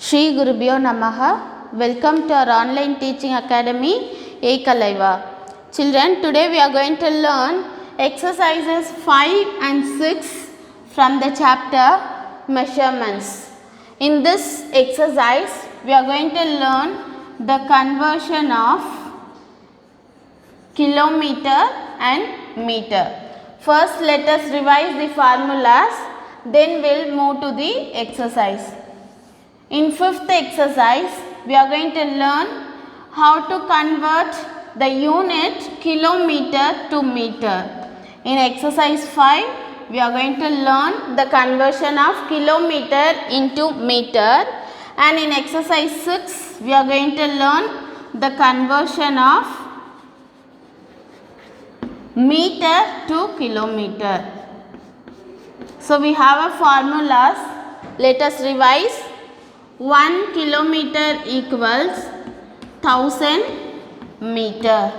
Shri Gurubhyo Namaha. Welcome to our online teaching academy Ekalaiva. Children, today we are going to learn exercises 5 and 6 from the chapter measurements. In this exercise, we are going to learn the conversion of kilometer and meter. First, let us revise the formulas, then we'll move to the exercise. In fifth exercise, we are going to learn how to convert the unit kilometer to meter. In exercise 5, we are going to learn the conversion of kilometer into meter, and in exercise 6, we are going to learn the conversion of meter to kilometer. So we have a formulas. Let us revise. 1 kilometer equals 1000 meter.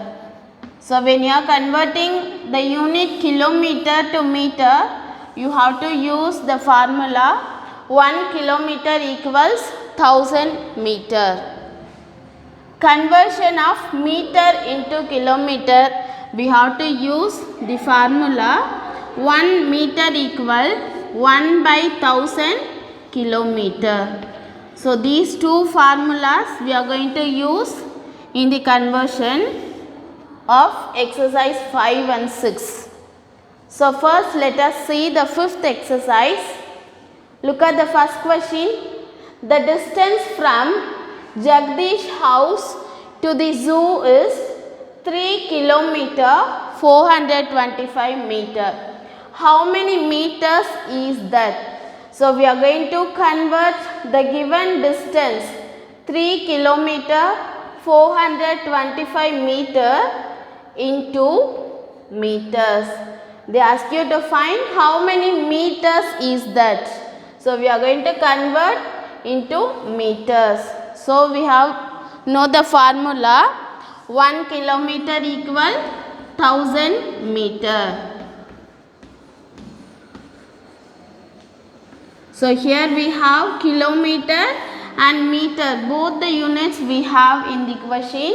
So when you are converting the unit kilometer to meter, you have to use the formula 1 kilometer equals 1000 meter. Conversion of meter into kilometer, we have to use the formula 1 meter equal 1 by 1000 kilometer. So these two formulas we are going to use in the conversion of exercise 5 and 6. So first let us see the fifth exercise. Look at the first question. The distance from Jagdish house to the zoo is 3 kilometer 425 meter. How many meters is that? So we are going to convert the given distance 3 kilometer 425 meter into meters. They ask you to find how many meters is that. So we are going to convert into meters. So we have know the formula 1 kilometer equal 1000 meter. So here we have kilometer and meter, both the units we have in the question.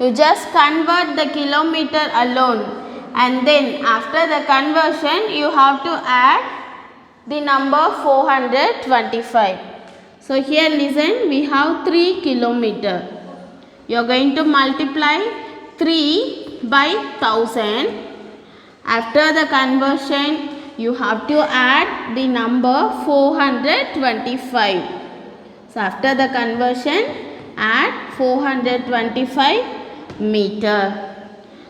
You just convert the kilometer alone, and then after the conversion you have to add the number 425. So here listen, we have 3 kilometer. You are going to multiply 3 by 1000. After the conversion, you have to add the number 425. So after the conversion, add 425 meter.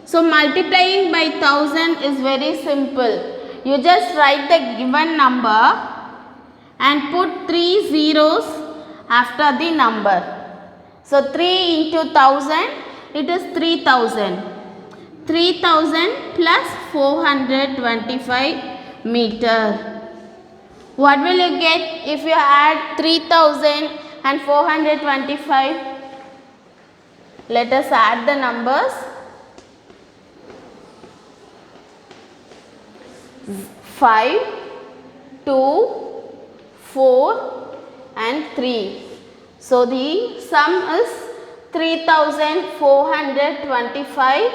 So multiplying by 1000 is very simple. You just write the given number and put 3 zeros after the number. So 3 into 1000, it is 3000. 3000 plus 425 meter. What will you get if you add 3000 and 425? Let us add the numbers. 5, 2, 4 and 3. So the sum is 3425.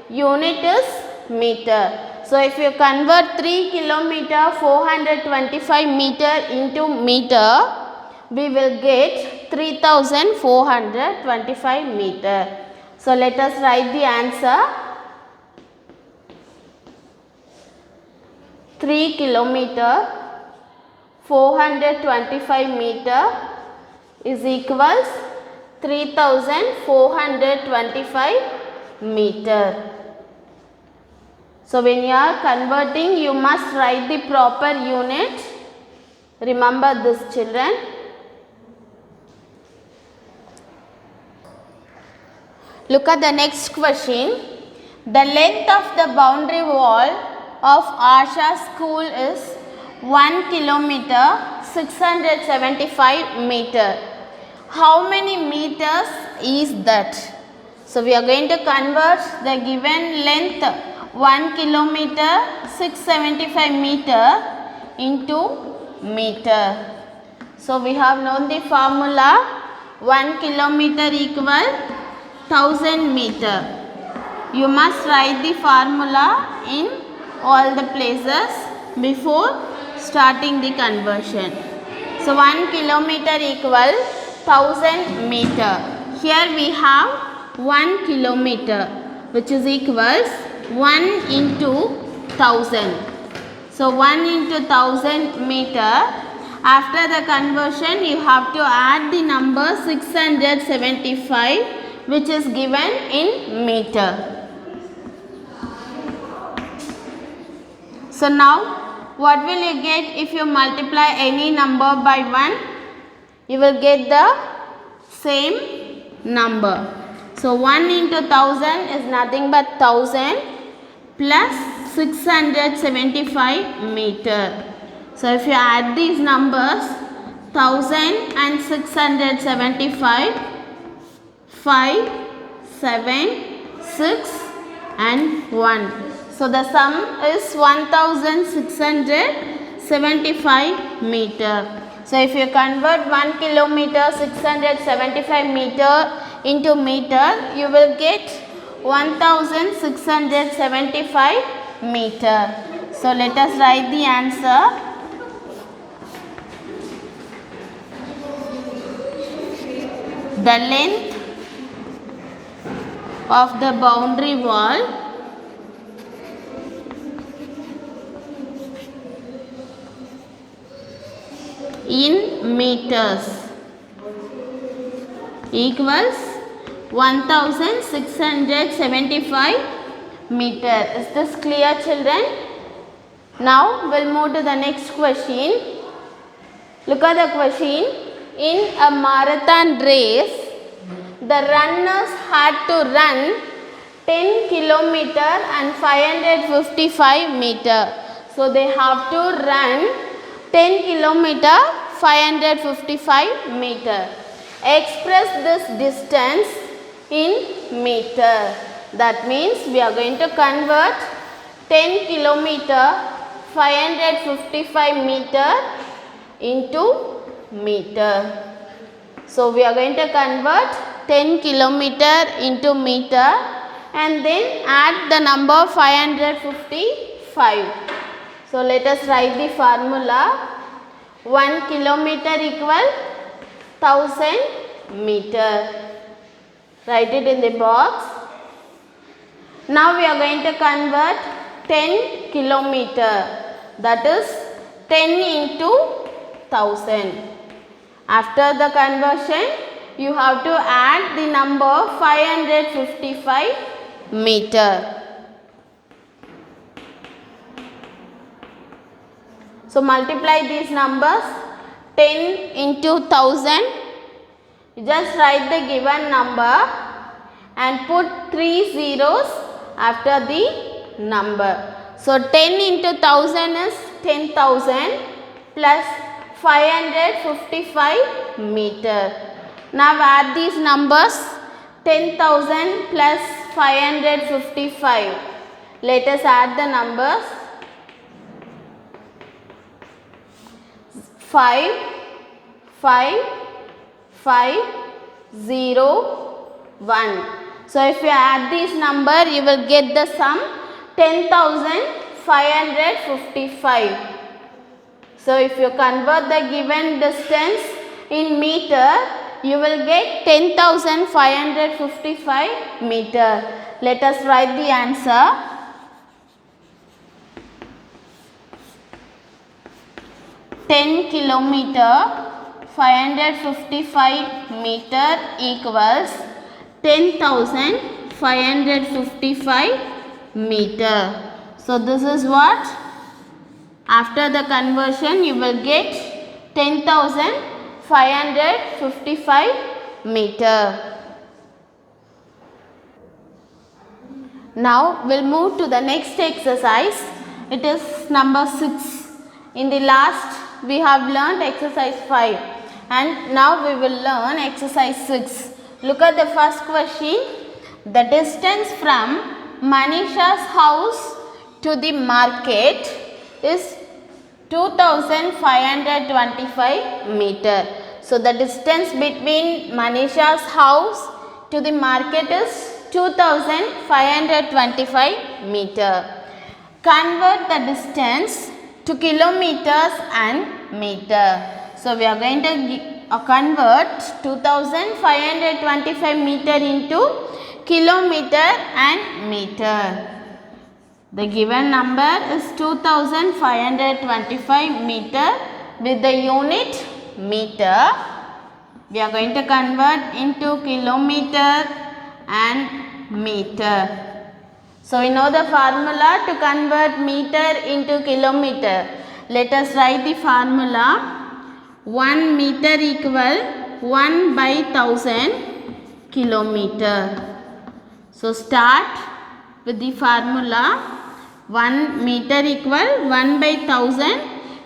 Unit is meter. So if you convert 3 kilometer 425 meter into meter, we will get 3425 meter. So let us write the answer. 3 kilometer 425 meter is equals 3425 meter. So when you are converting, you must write the proper unit. Remember this, children. Look at the next question. The length of the boundary wall of Asha school is 1 kilometer 675 meter. How many meters is that? So we are going to convert the given length 1 kilometer 675 meter into meter. So we have known the formula. 1 kilometer equal 1000 meter. You must write the formula in all the places before starting the conversion. So 1 kilometer equal 1000 meter. Here we have 1 kilometer, which is equals 1 into 1000. So 1 into 1000 meter. After the conversion, you have to add the number 675, which is given in meter. So now, what will you get if you multiply any number by 1? You will get the same number. So 1 into 1000 is nothing but 1000 plus 675 meter. So if you add these numbers, 1000 and 675, 5, 7, 6 and 1. So the sum is 1675 meter. So if you convert 1 kilometer 675 meter into meter, you will get 1675 meter. So let us write the answer. The length of the boundary wall in meters equals 1675 meter. Is this clear, children? Now we'll move to the next question. Look at the question. In a marathon race, the runners had to run 10 kilometer and 555 meter. So they have to run 10 kilometer 555 meter. Express this distance in meter. That means we are going to convert 10 kilometer 555 meter into meter. So we are going to convert 10 kilometer into meter and then add the number 555. So let us write the formula. 1 kilometer equal 1000 meter. Write it in the box. Now we are going to convert 10 kilometer, that is 10 into 1000. After the conversion, you have to add the number 555 meter. So multiply these numbers. 10 into 1000. You just write the given number and put 3 zeros after the number. So 10 into 1000 is 10,000 plus 555 meter. Now add these numbers. 10,000 plus 555. Let us add the numbers. 5, 5, 5, 0, 1. So if you add this number, you will get the sum 10,555. So if you convert the given distance in meter, you will get 10,555 meter. Let us write the answer. Ten kilometer 555 meter equals 10,555 meter. So this is what? After the conversion, you will get 10,555 meter. Now we'll move to the next exercise. It is number 6. In the last we have learned exercise 5 and now we will learn exercise 6. Look at the first question. The distance from Manisha's house to the market is 2525 meter. So the distance between Manisha's house to the market is 2525 meter. Convert the distance to kilometers and meter. So we are going to convert 2525 meter into kilometer and meter. The given number is 2525 meter with the unit meter. We are going to convert into kilometer and meter. So we know the formula to convert meter into kilometer. Let us write the formula. 1 meter equal 1 by 1000 kilometer. So start with the formula. 1 meter equal 1 by 1000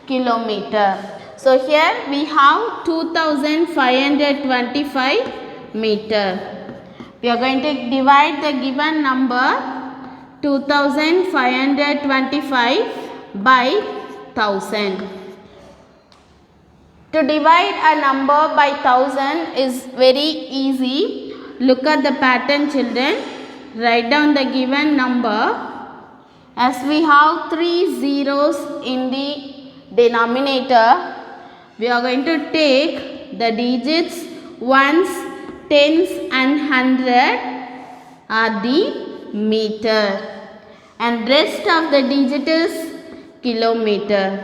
kilometer. So here we have 2525 meter. We are going to divide the given number 2525 by 1000. To divide a number by 1000 is very easy. Look at the pattern, children. Write down the given number. As we have 3 zeros in the denominator, we are going to take the digits ones, tens and hundred are the meter, and rest of the digit is kilometer.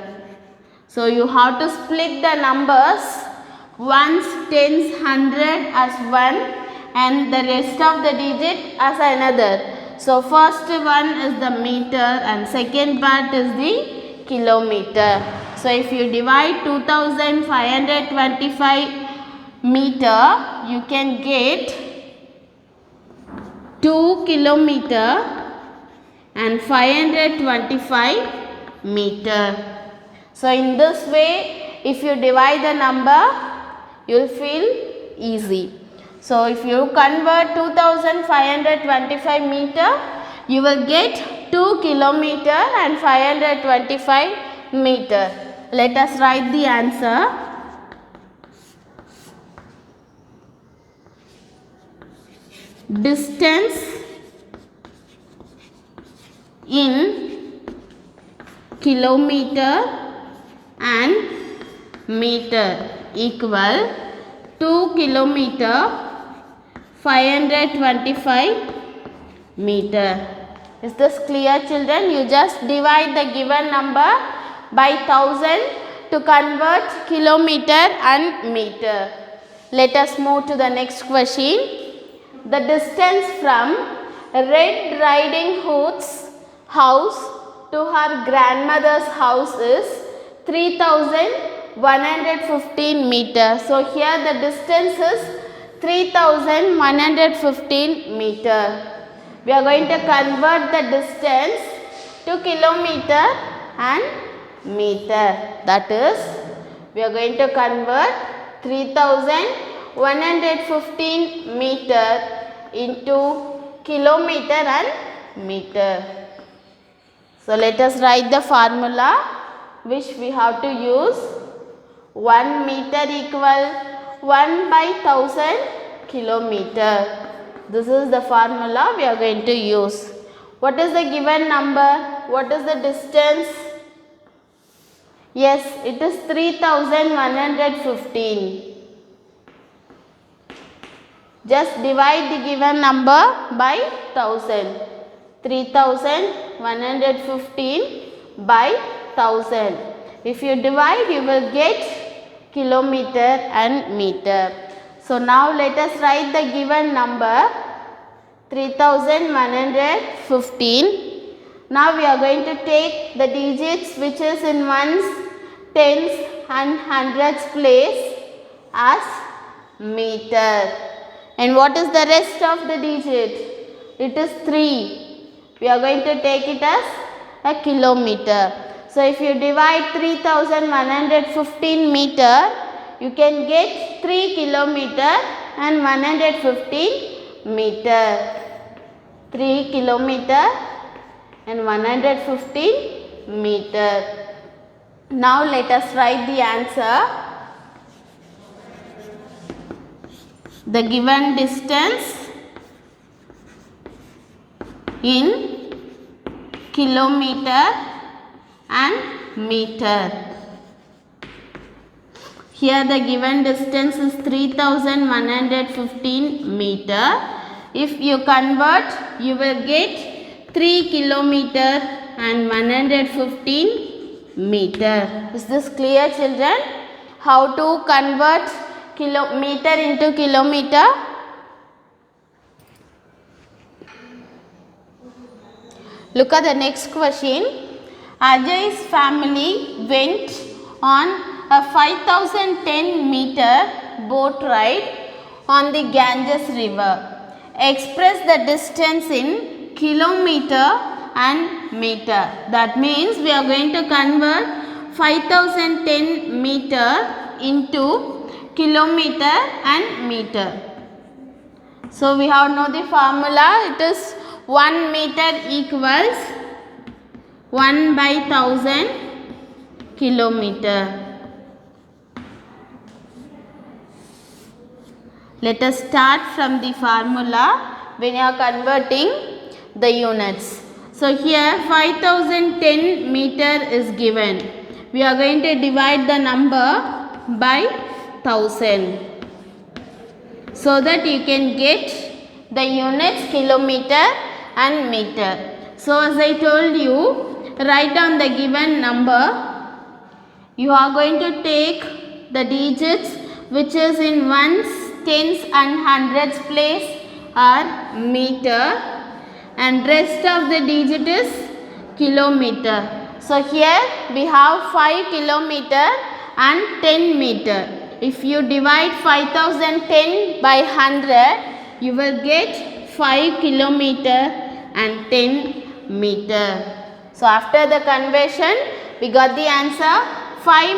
So you have to split the numbers ones, tens, hundred as one and the rest of the digit as another. So first one is the meter and second part is the kilometer. So if you divide 2525 meter, you can get 2 kilometer and 525 meter. So in this way, if you divide the number, you will feel easy. So if you convert 2525 meter, you will get 2 kilometer and 525 meter. Let us write the answer. Distance in kilometer and meter equal 2 kilometer 525 meter. Is this clear, children? You just divide the given number by 1000 to convert kilometer and meter. Let us move to the next question. The distance from Red Riding Hood's house to her grandmother's house is 3115 meters. So here the distance is 3115 meter. We are going to convert the distance to kilometer and meter. That is, we are going to convert 3115 meter into kilometer and meter. So let us write the formula which we have to use. 1 meter equal 1 by 1000 kilometer. This is the formula we are going to use. What is the given number? What is the distance? Yes, it is 3115. Just divide the given number by 1000. 3115 by 1000. If you divide, you will get kilometer and meter. So now let us write the given number 3115. Now we are going to take the digits which is in ones, tens and hundreds place as meter. And what is the rest of the digit? It is 3. We are going to take it as a kilometer. So if you divide 3115 meter, you can get 3 kilometer and 115 meter. 3 kilometer and 115 meter. Now let us write the answer. The given distance in kilometer and meter. Here the given distance is 3115 meter. If you convert, you will get 3 kilometer and 115 meter. Is this clear, children? How to convert meter into kilometer? Look at the next question. Ajay's family went on a 5010 meter boat ride on the Ganges river. Express the distance in kilometer and meter. That means we are going to convert 5010 meter into kilometer and meter. So we have know the formula. It is 1 meter equals 1 by 1000 kilometer. Let us start from the formula when you are converting the units. So here 5010 meter is given. We are going to divide the number by 1000 so that you can get the units kilometer and meter. So as I told you, write down the given number. You are going to take the digits which is in ones, tens and hundreds place are meter, and rest of the digit is kilometer. So here we have 5 kilometer and 10 meter. If you divide 5010 by 100, you will get 5 kilometer and 10 meter. So after the conversion, we got the answer 5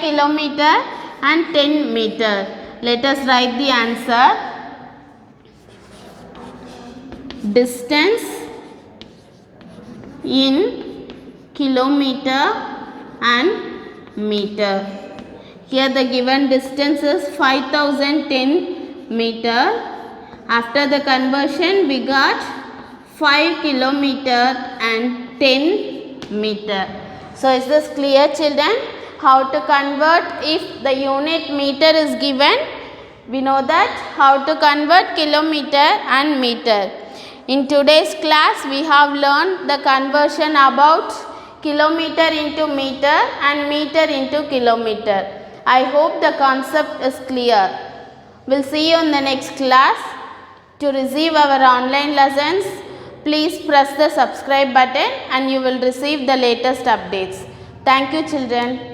kilometer and 10 meter. Let us write the answer. Distance in kilometer and meter. Here the given distance is 5010 meter. After the conversion, we got 5 kilometer and 10 meter. So is this clear, children? How to convert if the unit meter is given? We know that how to convert kilometer and meter. In today's class, we have learned the conversion about kilometer into meter and meter into kilometer. I hope the concept is clear. We'll see you in the next class. To receive our online lessons, please press the subscribe button and you will receive the latest updates. Thank you, children.